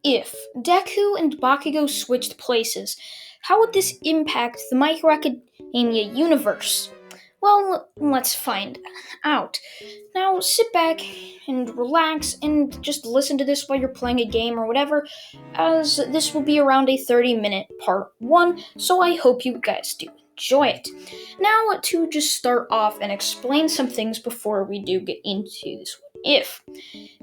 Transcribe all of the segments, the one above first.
if Deku and Bakugo switched places? How would this impact the My Hero Academia universe? Well, let's find out. Now, sit back and relax and just listen to this while you're playing a game or whatever, as this will be around a 30-minute part 1, so I hope you guys do enjoy it. Now, to just start off and explain some things before we do get into this if.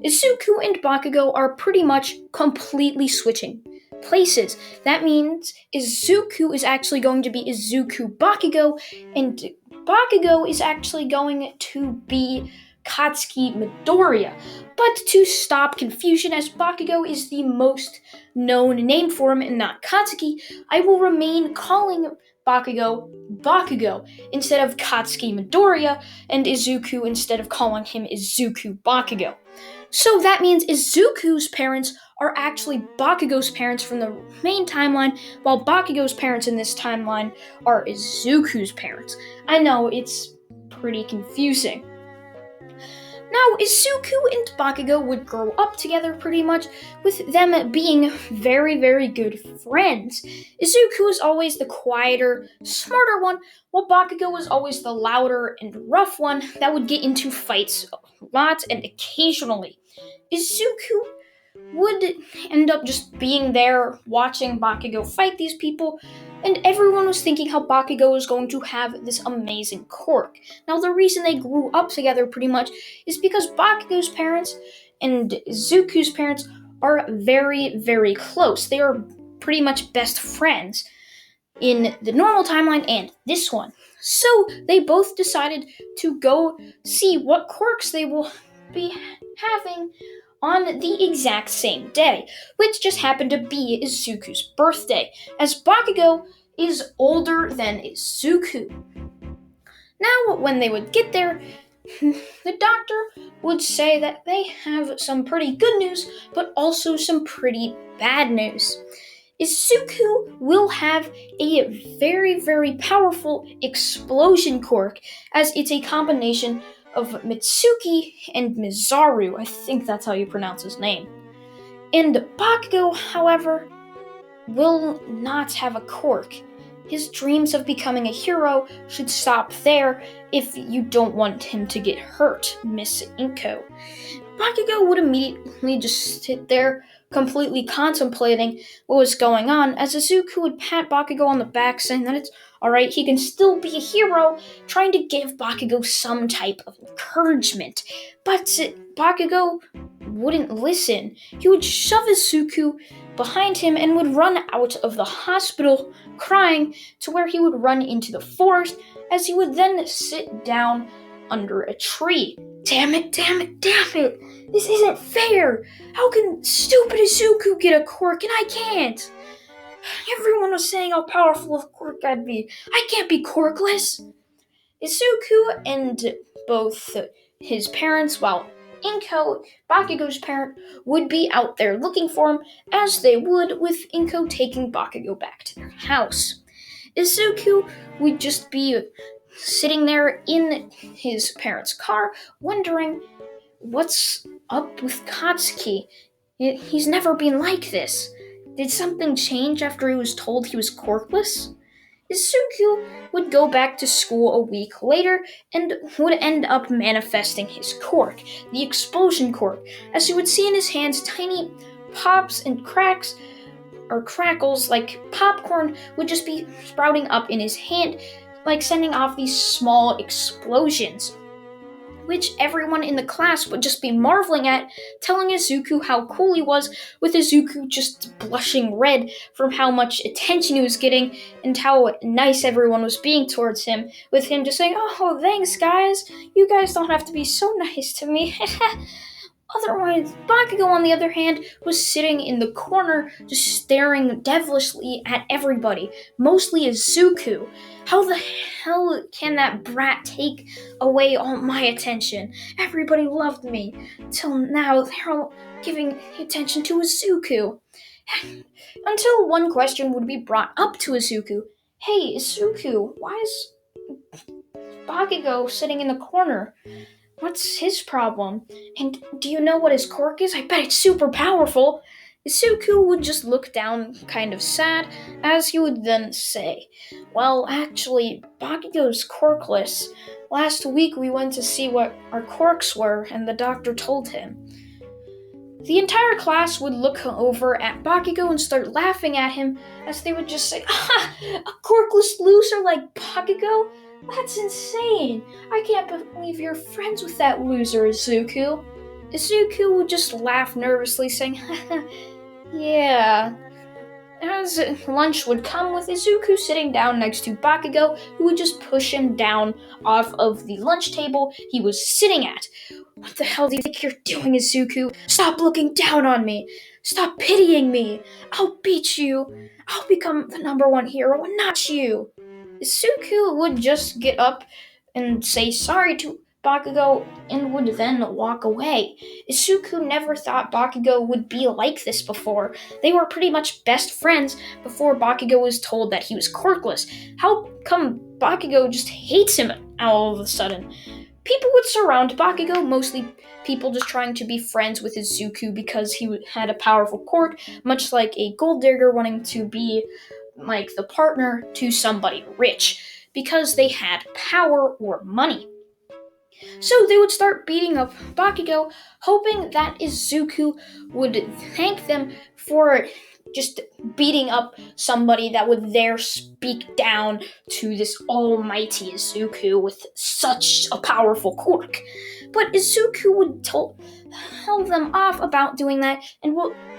Izuku and Bakugo are pretty much completely switching places. That means Izuku is actually going to be Izuku Bakugo, and Bakugo is actually going to be Katsuki Midoriya. But to stop confusion, as Bakugo is the most known name for him and not Katsuki, I will remain calling Bakugo Bakugo instead of Katsuki Midoriya, and Izuku instead of calling him Izuku Bakugo. So that means Izuku's parents are actually Bakugo's parents from the main timeline, while Bakugo's parents in this timeline are Izuku's parents. I know, it's pretty confusing. Now, Izuku and Bakugo would grow up together pretty much, with them being very, very good friends. Izuku is always the quieter, smarter one, while Bakugo was always the louder and rough one that would get into fights a lot and occasionally. Izuku would end up just being there watching Bakugo fight these people, and everyone was thinking how Bakugo was going to have this amazing quirk. Now, the reason they grew up together pretty much is because Bakugo's parents and Izuku's parents are very, very close. They are pretty much best friends in the normal timeline and this one. So they both decided to go see what quirks they will be having on the exact same day, which just happened to be Izuku's birthday, as Bakugo is older than Izuku. Now, when they would get there, the doctor would say that they have some pretty good news, but also some pretty bad news. Izuku will have a very, very powerful explosion quirk, as it's a combination of Mitsuki and Mizaru. I think that's how you pronounce his name. And Bakugo, however, will not have a quirk. His dreams of becoming a hero should stop there if you don't want him to get hurt, Miss Inko. Bakugo would immediately just sit there, completely contemplating what was going on, as Izuku would pat Bakugo on the back, saying that it's alright, he can still be a hero, trying to give Bakugo some type of encouragement. But Bakugo wouldn't listen. He would shove Izuku behind him and would run out of the hospital, crying, to where he would run into the forest, as he would then sit down under a tree. Damn it! This isn't fair! How can stupid Izuku get a quirk and I can't? Everyone was saying how powerful of a quirk I'd be. I can't be quirkless! Izuku and both his parents, while Inko, Bakugo's parent, would be out there looking for him, as they would with Inko taking Bakugo back to their house. Izuku would just be sitting there in his parents' car, wondering what's up with Katsuki. He's never been like this. Did something change after he was told he was quirkless? Izuku would go back to school a week later and would end up manifesting his quirk, the explosion quirk, as he would see in his hands tiny pops and cracks or crackles like popcorn would just be sprouting up in his hand, like sending off these small explosions, which everyone in the class would just be marveling at, telling Izuku how cool he was, with Izuku just blushing red from how much attention he was getting and how nice everyone was being towards him, with him just saying, "Oh, thanks guys, you guys don't have to be so nice to me." Otherwise, Bakugo, on the other hand, was sitting in the corner, just staring devilishly at everybody, mostly Izuku. How the hell can that brat take away all my attention? Everybody loved me. Till now, they're all giving attention to Izuku. Until one question would be brought up to Izuku. "Hey, Izuku, why is Bakugo sitting in the corner? What's his problem? And do you know what his quirk is? I bet it's super powerful." Izuku would just look down kind of sad, as he would then say, "Well, actually, Bakugo's quirkless. Last week we went to see what our quirks were, and the doctor told him." The entire class would look over at Bakugo and start laughing at him, as they would just say, "Ah, a quirkless loser like Bakugo? That's insane! I can't believe you're friends with that loser, Izuku." Izuku would just laugh nervously, saying, "Yeah." As lunch would come, with Izuku sitting down next to Bakugo, who would just push him down off of the lunch table he was sitting at. "What the hell do you think you're doing, Izuku? Stop looking down on me! Stop pitying me! I'll beat you! I'll become the number one hero, and not you!" Izuku would just get up and say sorry to Bakugo and would then walk away. Izuku never thought Bakugo would be like this before. They were pretty much best friends before Bakugo was told that he was quirkless. How come Bakugo just hates him all of a sudden? People would surround Bakugo, mostly people just trying to be friends with Izuku because he had a powerful quirk, much like a gold digger wanting to be like the partner to somebody rich because they had power or money. So they would start beating up Bakugo, hoping that Izuku would thank them for just beating up somebody that would dare speak down to this almighty Izuku with such a powerful quirk. But Izuku would tell them off about doing that and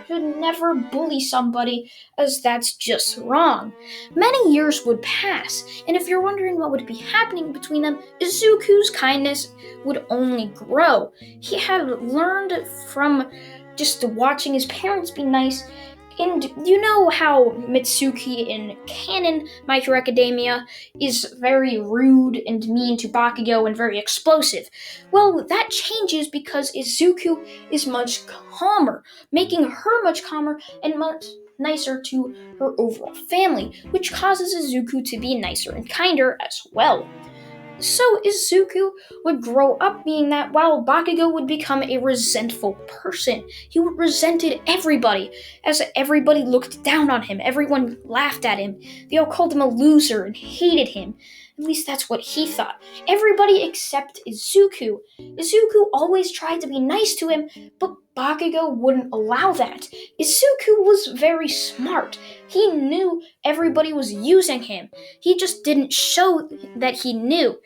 should never bully somebody, as that's just wrong. Many years would pass, and if you're wondering what would be happening between them, Izuku's kindness would only grow. He had learned from just watching his parents be nice. And you know how Mitsuki in canon My Hero Academia is very rude and mean to Bakugo and very explosive. Well, that changes because Izuku is much calmer, making her much calmer and much nicer to her overall family, which causes Izuku to be nicer and kinder as well. So Izuku would grow up being that, while Bakugo would become a resentful person. He resented everybody, as everybody looked down on him. Everyone laughed at him. They all called him a loser and hated him. At least that's what he thought. Everybody except Izuku. Izuku always tried to be nice to him, but Bakugo wouldn't allow that. Izuku was very smart. He knew everybody was using him. He just didn't show that he knew.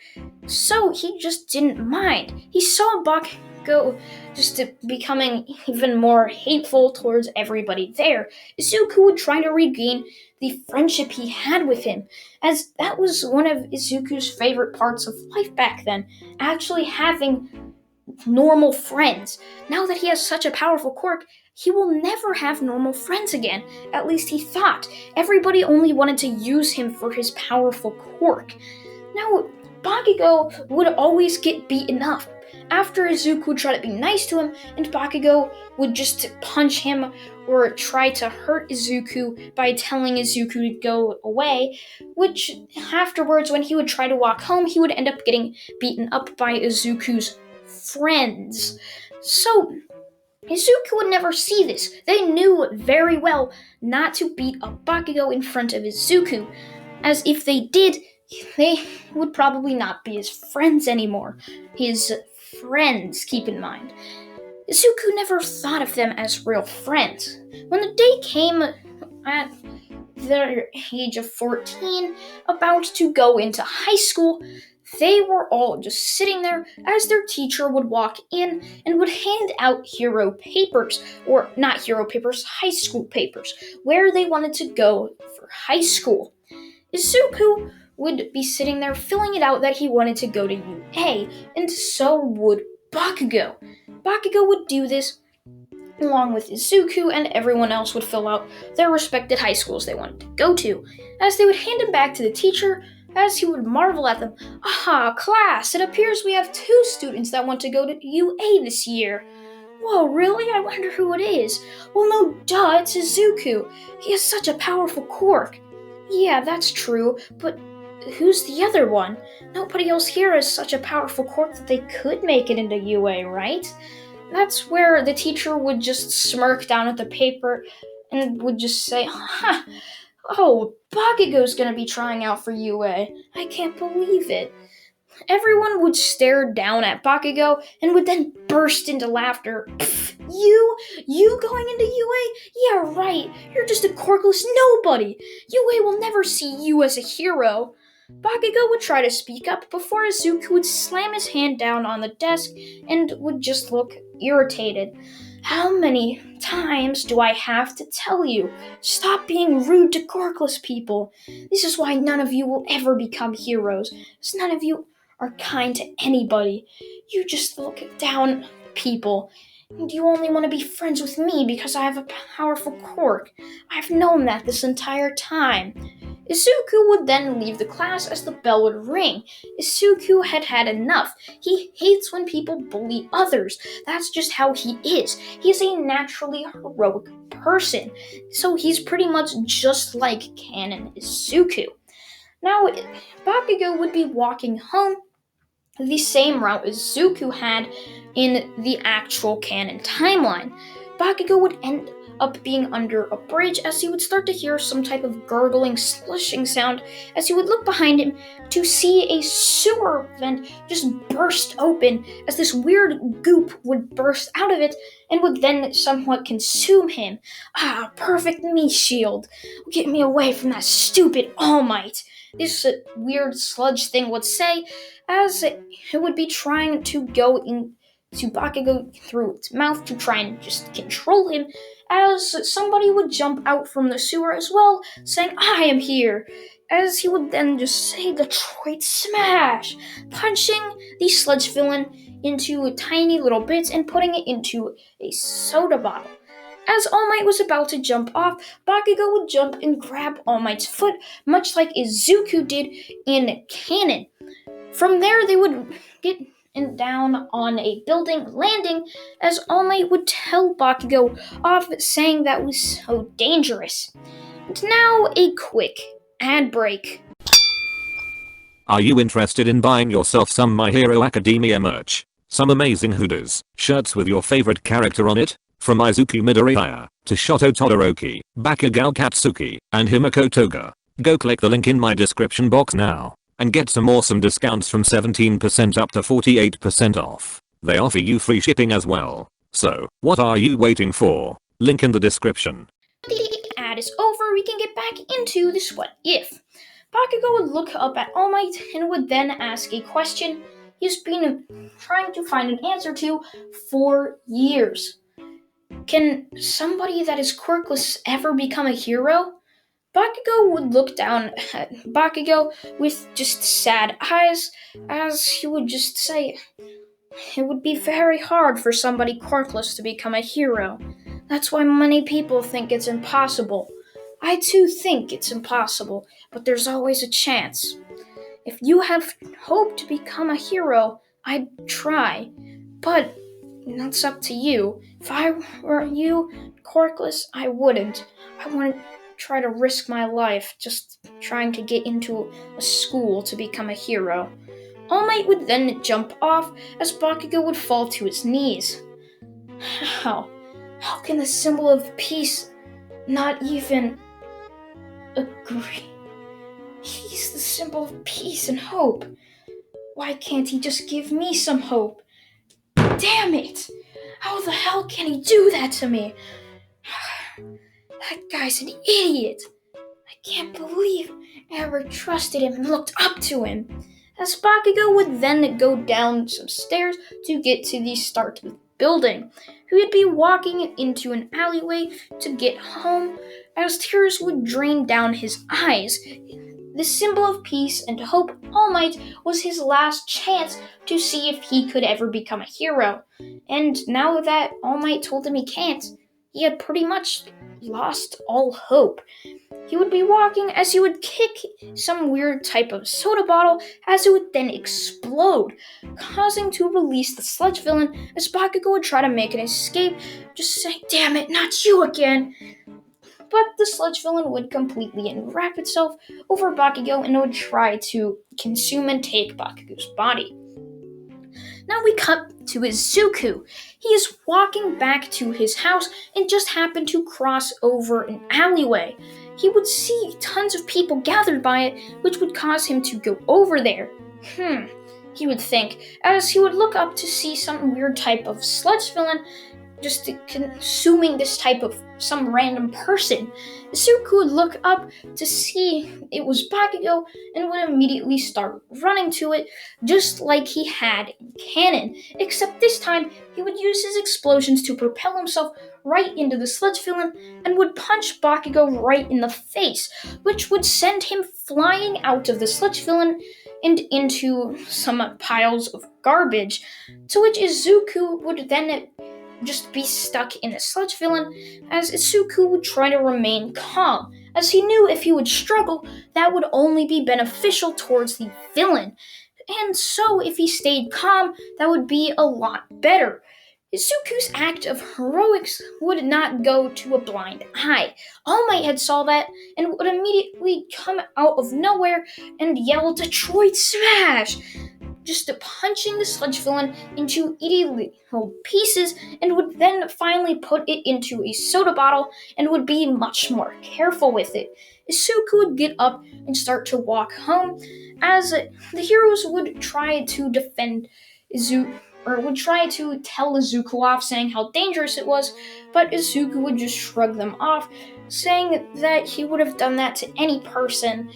So he just didn't mind. He saw Bakugo just becoming even more hateful towards everybody there. Izuku would try to regain the friendship he had with him, as that was one of Izuku's favorite parts of life back then, actually having normal friends. Now that he has such a powerful quirk, he will never have normal friends again. At least he thought. Everybody only wanted to use him for his powerful quirk. Now, Bakugo would always get beaten up. After Izuku would try to be nice to him, and Bakugo would just punch him or try to hurt Izuku by telling Izuku to go away, which afterwards, when he would try to walk home, he would end up getting beaten up by Izuku's friends. So, Izuku would never see this. They knew very well not to beat up Bakugo in front of Izuku, as if they did, they would probably not be his friends anymore. His friends, keep in mind. Izuku never thought of them as real friends. When the day came at their age of 14, about to go into high school, they were all just sitting there as their teacher would walk in and would hand out hero papers, or not hero papers, high school papers, where they wanted to go for high school. Izuku would be sitting there filling it out that he wanted to go to UA, and so would Bakugo. Bakugo would do this along with Izuku, and everyone else would fill out their respected high schools they wanted to go to, as they would hand him back to the teacher, as he would marvel at them. "Aha, class, it appears we have 2 students that want to go to UA this year." "Whoa, really? I wonder who it is." "Well, no, duh, it's Izuku. He has such a powerful quirk." "Yeah, that's true, but who's the other one? Nobody else here has such a powerful quirk that they could make it into UA, right?" That's where the teacher would just smirk down at the paper and would just say, "Ha! Oh, Bakugo's gonna be trying out for UA. I can't believe it." Everyone would stare down at Bakugo and would then burst into laughter. "Pfft, you going into UA? Yeah, right. You're just a quirkless nobody. UA will never see you as a hero." Bakugo would try to speak up before Izuku would slam his hand down on the desk and would just look irritated. "How many times do I have to tell you? Stop being rude to quirkless people. This is why none of you will ever become heroes. Because none of you are kind to anybody. You just look down on people. And you only want to be friends with me because I have a powerful quirk. I've known that this entire time." Izuku would then leave the class as the bell would ring. Izuku had had enough. He hates when people bully others. That's just how he is. He's a naturally heroic person. So he's pretty much just like Canon Izuku. Now, Bakugo would be walking home the same route as Zuko had in the actual canon timeline. Bakugo would end up being under a bridge as he would start to hear some type of gurgling, slushing sound as he would look behind him to see a sewer vent just burst open as this weird goop would burst out of it and would then somewhat consume him. "Ah, perfect meat shield. Get me away from that stupid All Might," this weird sludge thing would say as it would be trying to go into Bakugo through its mouth to try and just control him, as somebody would jump out from the sewer as well, saying, "I am here," as he would then just say Detroit Smash, punching the sludge villain into tiny little bits and putting it into a soda bottle. As All Might was about to jump off, Bakugo would jump and grab All Might's foot, much like Izuku did in canon. From there, they would get down on a building landing as All Might would tell Bakugo off, saying that was so dangerous. And now, a quick ad break. Are you interested in buying yourself some My Hero Academia merch? Some amazing hoodies, shirts with your favorite character on it? From Izuku Midoriya to Shoto Todoroki, Bakugo Katsuki, and Himiko Toga. Go click the link in my description box now and get some awesome discounts from 17% up to 48% off. They offer you free shipping as well. So, what are you waiting for? Link in the description. The ad is over, we can get back into this what if. Bakugo would look up at All Might and would then ask a question he's been trying to find an answer to for years. Can somebody that is quirkless ever become a hero? Bakugo would look down at Bakugo with just sad eyes as he would just say, "It would be very hard for somebody quirkless to become a hero. That's why many people think it's impossible. I too think it's impossible, but there's always a chance. If you have hope to become a hero, I'd try. But that's up to you. If I were you, quirkless, I wouldn't. I wouldn't try to risk my life just trying to get into a school to become a hero." All Might would then jump off as Bakugo would fall to his knees. How? How can the symbol of peace not even agree? He's the symbol of peace and hope. Why can't he just give me some hope? Damn it! How the hell can he do that to me? That guy's an idiot. I can't believe I ever trusted him and looked up to him. As Bakugo would then go down some stairs to get to the start of the building, he would be walking into an alleyway to get home as tears would drain down his eyes. The symbol of peace and hope, All Might, was his last chance to see if he could ever become a hero. And now that All Might told him he can't, he had pretty much lost all hope. He would be walking as he would kick some weird type of soda bottle as it would then explode, causing to release the sludge villain as Bakugo would try to make an escape, just saying, "Damn it, not you again." But the sludge villain would completely enwrap itself over Bakugo and would try to consume and take Bakugo's body. Now we cut to Izuku. He is walking back to his house and just happened to cross over an alleyway. He would see tons of people gathered by it, which would cause him to go over there. He would think, as he would look up to see some weird type of sludge villain just consuming this type of some random person. Izuku would look up to see it was Bakugo and would immediately start running to it, just like he had in canon, except this time he would use his explosions to propel himself right into the sludge villain and would punch Bakugo right in the face, which would send him flying out of the sludge villain and into some piles of garbage, to which Izuku would then just be stuck in a sludge villain, as Izuku would try to remain calm, as he knew if he would struggle, that would only be beneficial towards the villain. And so, if he stayed calm, that would be a lot better. Izuku's act of heroics would not go to a blind eye. All Might had saw that and would immediately come out of nowhere and yell, "Detroit Smash!" just punching the sludge villain into itty little pieces, and would then finally put it into a soda bottle and would be much more careful with it. Isuku would get up and start to walk home, as the heroes would try to defend Izuku, or would try to tell Izuku off, saying how dangerous it was, but Izuku would just shrug them off, saying that he would have done that to any person.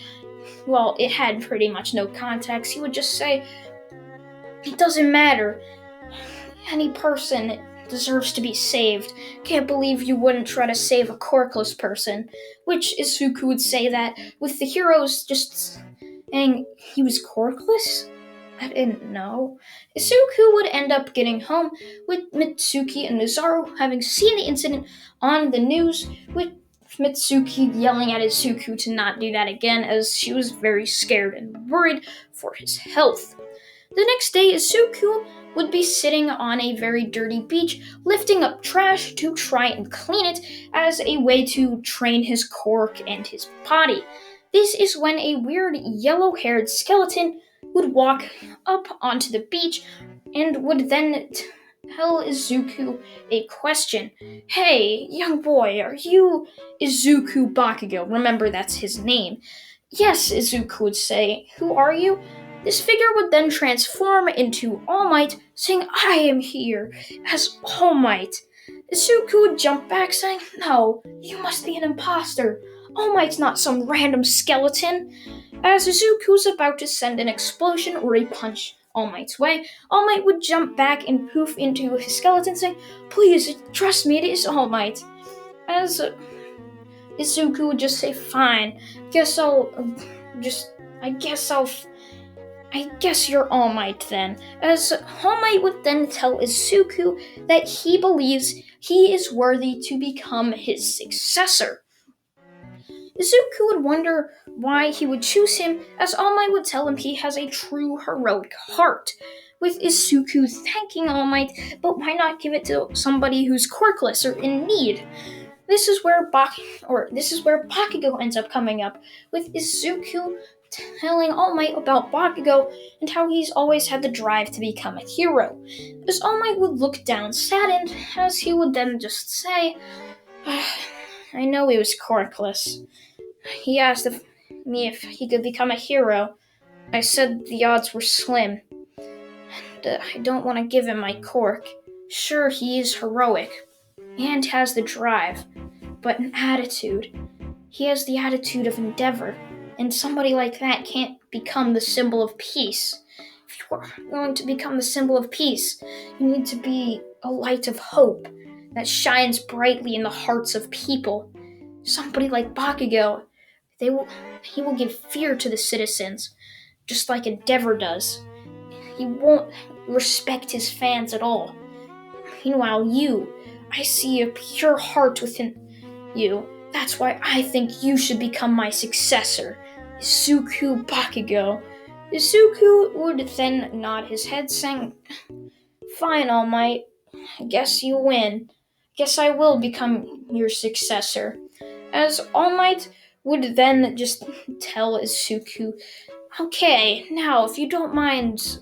Well, it had pretty much no context. He would just say, "It doesn't matter. Any person deserves to be saved. Can't believe you wouldn't try to save a corkless person." Which Isuku would say that, with the heroes just saying he was corkless? I didn't know. Isuku would end up getting home with Mitsuki and Mizaru having seen the incident on the news, with Mitsuki yelling at Isuku to not do that again, as she was very scared and worried for his health. The next day, Izuku would be sitting on a very dirty beach, lifting up trash to try and clean it as a way to train his quirk and his body. This is when a weird yellow-haired skeleton would walk up onto the beach and would then tell Izuku a question. "Hey, young boy, are you Izuku Bakugo?" Remember, that's his name. "Yes," Izuku would say. "Who are you?" This figure would then transform into All Might, saying, "I am here as All Might." Izuku would jump back, saying, "No, you must be an imposter. All Might's not some random skeleton." As Izuku was about to send an explosion or a punch All Might's way, All Might would jump back and poof into his skeleton, saying, "Please, trust me, it is All Might." As Izuku would just say, "Fine, I guess you're All Might then," as All Might would then tell Izuku that he believes he is worthy to become his successor. Izuku would wonder why he would choose him, as All Might would tell him he has a true heroic heart, with Izuku thanking All Might, but why not give it to somebody who's quirkless or in need? This is where Bakugo ends up coming up, with Izuku telling All Might about Bakugo and how he's always had the drive to become a hero. As All Might would look down saddened, as he would then just say, "I know he was quirkless. He asked me if he could become a hero. I said the odds were slim. I don't want to give him my quirk. Sure, he is heroic and has the drive, but an attitude. He has the attitude of endeavor, and somebody like that can't become the symbol of peace. If you are going to become the symbol of peace, you need to be a light of hope that shines brightly in the hearts of people. Somebody like Bakugo, he will give fear to the citizens, just like Endeavor does. He won't respect his fans at all. Meanwhile, I see a pure heart within you. That's why I think you should become my successor, Izuku Bakugo." Izuku would then nod his head, saying, "Fine, All Might. I guess you win. Guess I will become your successor." As All Might would then just tell Izuku, "Okay, now if you don't mind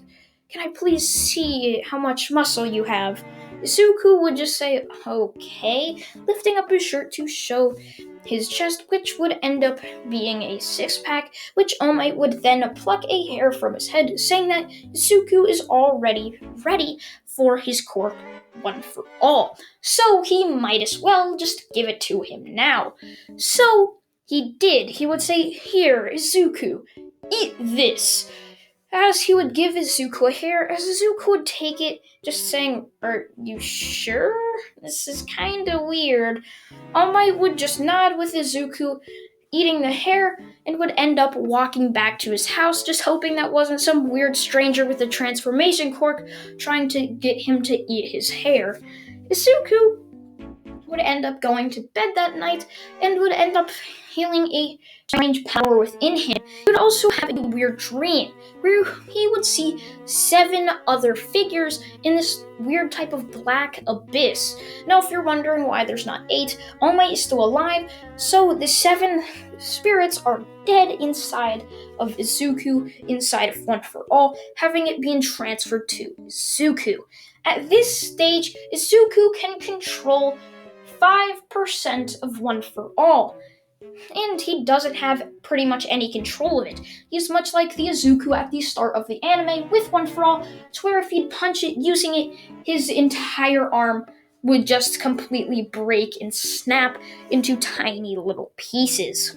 Can I please see how much muscle you have? Izuku would just say, okay, lifting up his shirt to show his chest, which would end up being a six-pack, which All Might would then pluck a hair from his head, saying that Izuku is already ready for his quirk one for all. So he might as well just give it to him now. So he did. He would say, here, Izuku, eat this. As he would give Izuku a hair, as Izuku would take it, just saying, are you sure? This is kinda weird. All Might would just nod with Izuku eating the hair and would end up walking back to his house, just hoping that wasn't some weird stranger with a transformation quirk trying to get him to eat his hair. Izuku would end up going to bed that night and would end up feeling a strange power within him. He would also have a weird dream where he would see 7 other figures in this weird type of black abyss. Now, if you're wondering why there's not 8, All Might is still alive, so the 7 spirits are dead inside of Izuku, inside of One for All, having it being transferred to Izuku. At this stage, Izuku can control 5% of One for All, and he doesn't have pretty much any control of it. He's much like the Izuku at the start of the anime with One for All, to where if he'd punch it using it, his entire arm would just completely break and snap into tiny little pieces.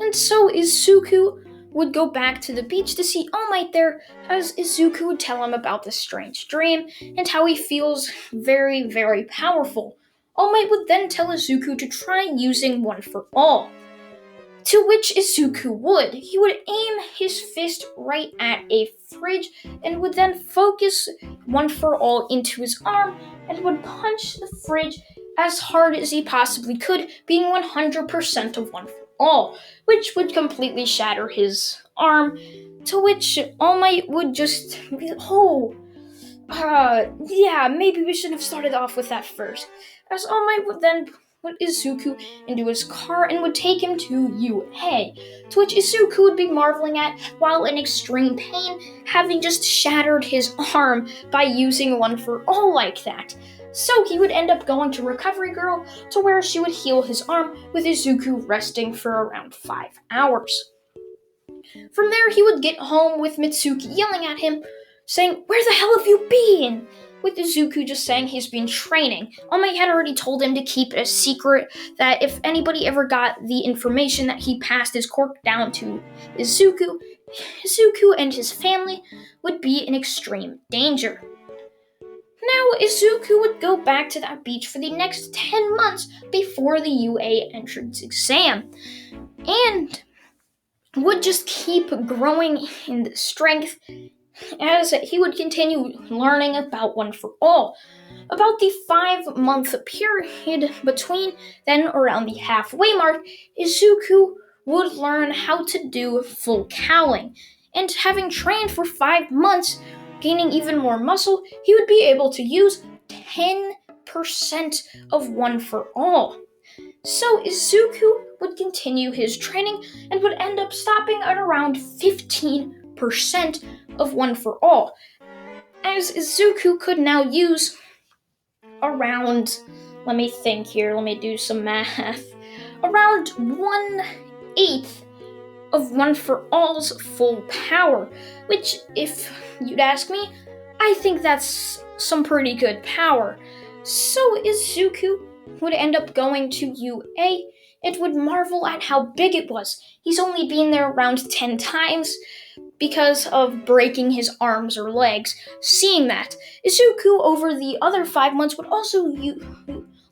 And so Izuku would go back to the beach to see All Might there, as Izuku would tell him about the strange dream and how he feels very, very powerful. All Might would then tell Izuku to try using One for All. To which Izuku would. He would aim his fist right at a fridge and would then focus One for All into his arm and would punch the fridge as hard as he possibly could, being 100% of One for All, which would completely shatter his arm. To which All Might would just be, yeah, maybe we should have started off with that first. As All Might would then put Izuku into his car and would take him to UA, to which Izuku would be marveling at while in extreme pain, having just shattered his arm by using One for All like that. So he would end up going to Recovery Girl, to where she would heal his arm, with Izuku resting for around 5 hours. From there, he would get home with Mitsuki yelling at him, saying, "Where the hell have you been?" With Izuku just saying he's been training. All Might had already told him to keep it a secret, that if anybody ever got the information that he passed his quirk down to Izuku and his family would be in extreme danger. Now, Izuku would go back to that beach for the next 10 months before the UA entrance exam, and would just keep growing in strength as he would continue learning about One for All. About the 5-month period between then around the halfway mark, Izuku would learn how to do full cowling, and having trained for 5 months, gaining even more muscle, he would be able to use 10% of One for All. So Izuku would continue his training and would end up stopping at around 15% of One for All, as Izuku could now use around, let me think here, let me do some math, around 1/8 of One for All's full power, which, if you'd ask me, I think that's some pretty good power. So Izuku would end up going to UA and would marvel at how big it was. He's only been there around 10 times because of breaking his arms or legs. Seeing that, Izuku over the other 5 months would also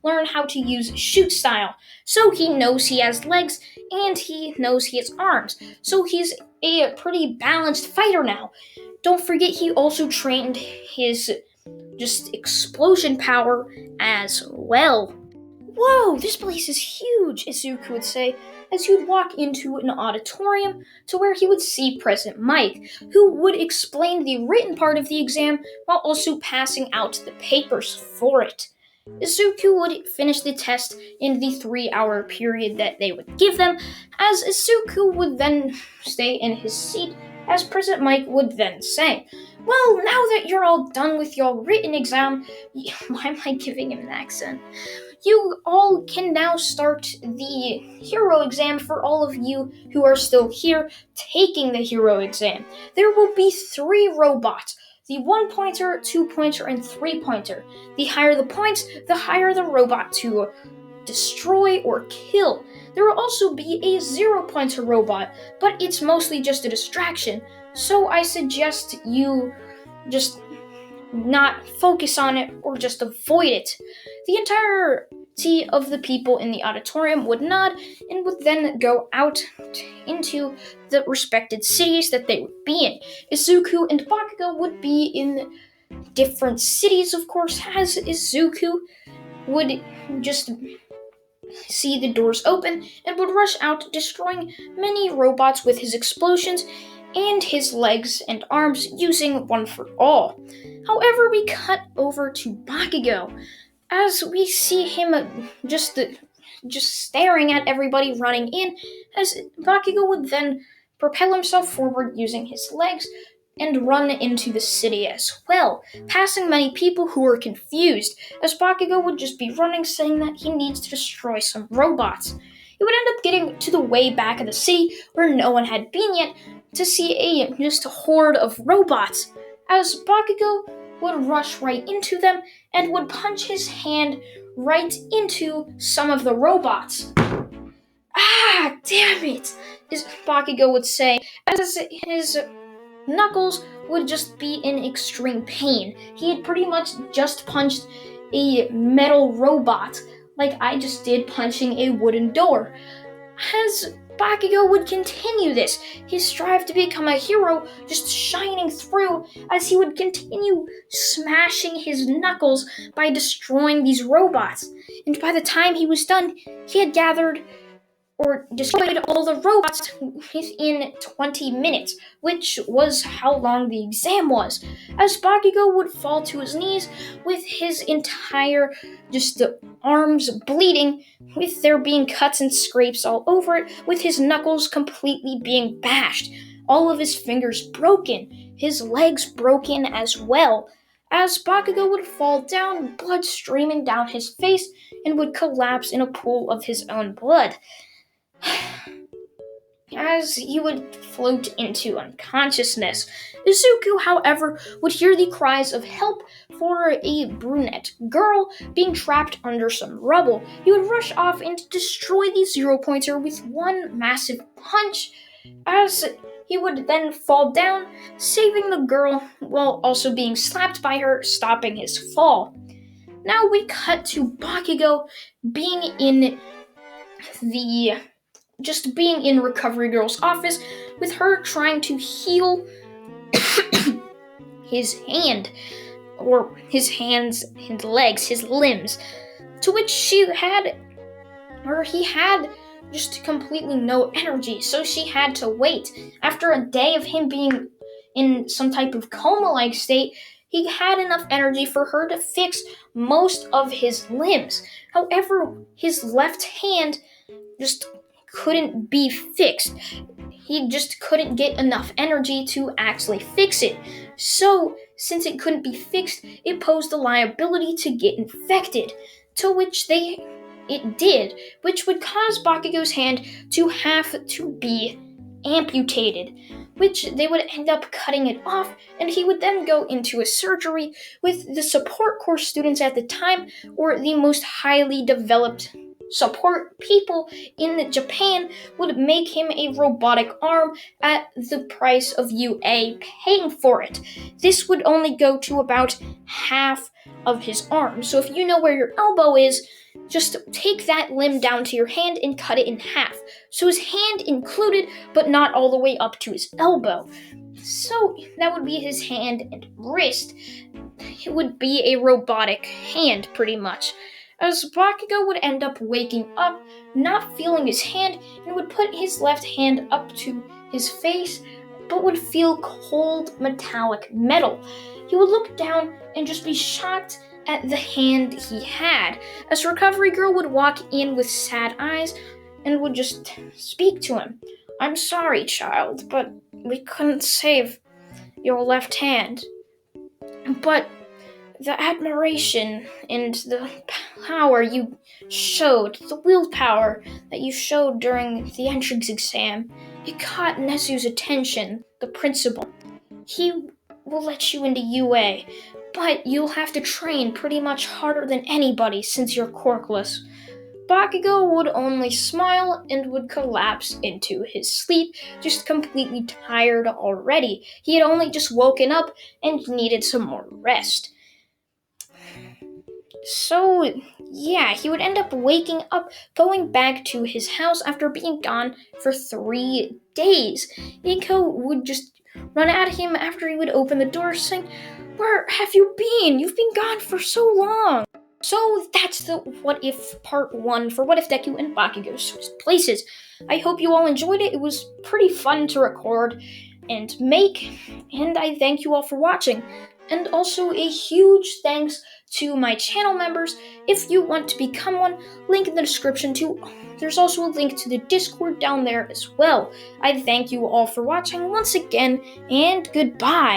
learn how to use shoot style. So he knows he has legs and he knows he has arms. So he's a pretty balanced fighter now. Don't forget, he also trained his just explosion power as well. "Whoa, this place is huge," Izuku would say, as he would walk into an auditorium to where he would see President Mike, who would explain the written part of the exam while also passing out the papers for it. Izuku would finish the test in the 3-hour period that they would give them, as Izuku would then stay in his seat as President Mike would then say, "Well, now that you're all done with your written exam," why am I giving him an accent? "You all can now start the hero exam for all of you who are still here taking the hero exam. There will be 3 robots. The 1-pointer, 2-pointer, and 3-pointer. The higher the points, the higher the robot to destroy or kill. There will also be a 0-pointer robot, but it's mostly just a distraction, so I suggest you just not focus on it or just avoid it." The entirety of the people in the auditorium would nod and would then go out into the respected cities that they would be in. Izuku and Bakugo would be in different cities, of course, as Izuku would just see the doors open and would rush out, destroying many robots with his explosions and his legs and arms, using one for all. However, we cut over to Bakugo as we see him just staring at everybody running in, as Bakugo would then propel himself forward using his legs and run into the city as well, passing many people who were confused, as Bakugo would just be running, saying that he needs to destroy some robots. He would end up getting to the way back of the city where no one had been yet to see a horde of robots, as Bakugo would rush right into them and would punch his hand right into some of the robots. "Ah, damn it," Bakugo would say, as his knuckles would just be in extreme pain. He had pretty much just punched a metal robot, like I just did punching a wooden door. As Bakugo would continue this, his strive to become a hero just shining through, as he would continue smashing his knuckles by destroying these robots. And by the time he was done, he had gathered or destroyed all the robots within 20 minutes, which was how long the exam was, as Bakugo would fall to his knees with his entire arms bleeding, with there being cuts and scrapes all over it, with his knuckles completely being bashed, all of his fingers broken, his legs broken as well, as Bakugo would fall down, blood streaming down his face, and would collapse in a pool of his own blood, as he would float into unconsciousness. Izuku, however, would hear the cries of help for a brunette girl being trapped under some rubble. He would rush off and destroy the 0-pointer with one massive punch, as he would then fall down, saving the girl while also being slapped by her, stopping his fall. Now we cut to Bakugo being in Recovery Girl's office, with her trying to heal his hand, or his hands and legs, his limbs, to which he had just completely no energy, so she had to wait. After a day of him being in some type of coma-like state, he had enough energy for her to fix most of his limbs. However, his left hand just couldn't be fixed. He just couldn't get enough energy to actually fix it. So, since it couldn't be fixed, it posed a liability to get infected, to which it did, which would cause Bakugo's hand to have to be amputated, which they would end up cutting it off, and he would then go into a surgery with the support course students at the time, or the most highly developed support people in Japan, would make him a robotic arm at the price of UA paying for it. This would only go to about half of his arm. So if you know where your elbow is, just take that limb down to your hand and cut it in half. So his hand included, but not all the way up to his elbow. So that would be his hand and wrist. It would be a robotic hand, pretty much, as Bakugo would end up waking up, not feeling his hand, and would put his left hand up to his face, but would feel cold metallic metal. He would look down and just be shocked at the hand he had, as Recovery Girl would walk in with sad eyes and would just speak to him. I'm sorry, child, but we couldn't save your left hand. But the admiration and the power you showed, the willpower that you showed during the entrance exam, it caught Nezu's attention, the principal. He will let you into UA, but you'll have to train pretty much harder than anybody since you're corkless. Bakugo would only smile and would collapse into his sleep, just completely tired already. He had only just woken up and needed some more rest. So, yeah, he would end up waking up, going back to his house after being gone for 3 days. Inko would just run at him after he would open the door, saying, "Where have you been? You've been gone for so long." So that's the What If Part 1 for What If Deku and Bakugo switched places. I hope you all enjoyed it. It was pretty fun to record and make, and I thank you all for watching. And also a huge thanks to my channel members. If you want to become one, link in the description too. There's also a link to the Discord down there as well. I thank you all for watching once again, and goodbye.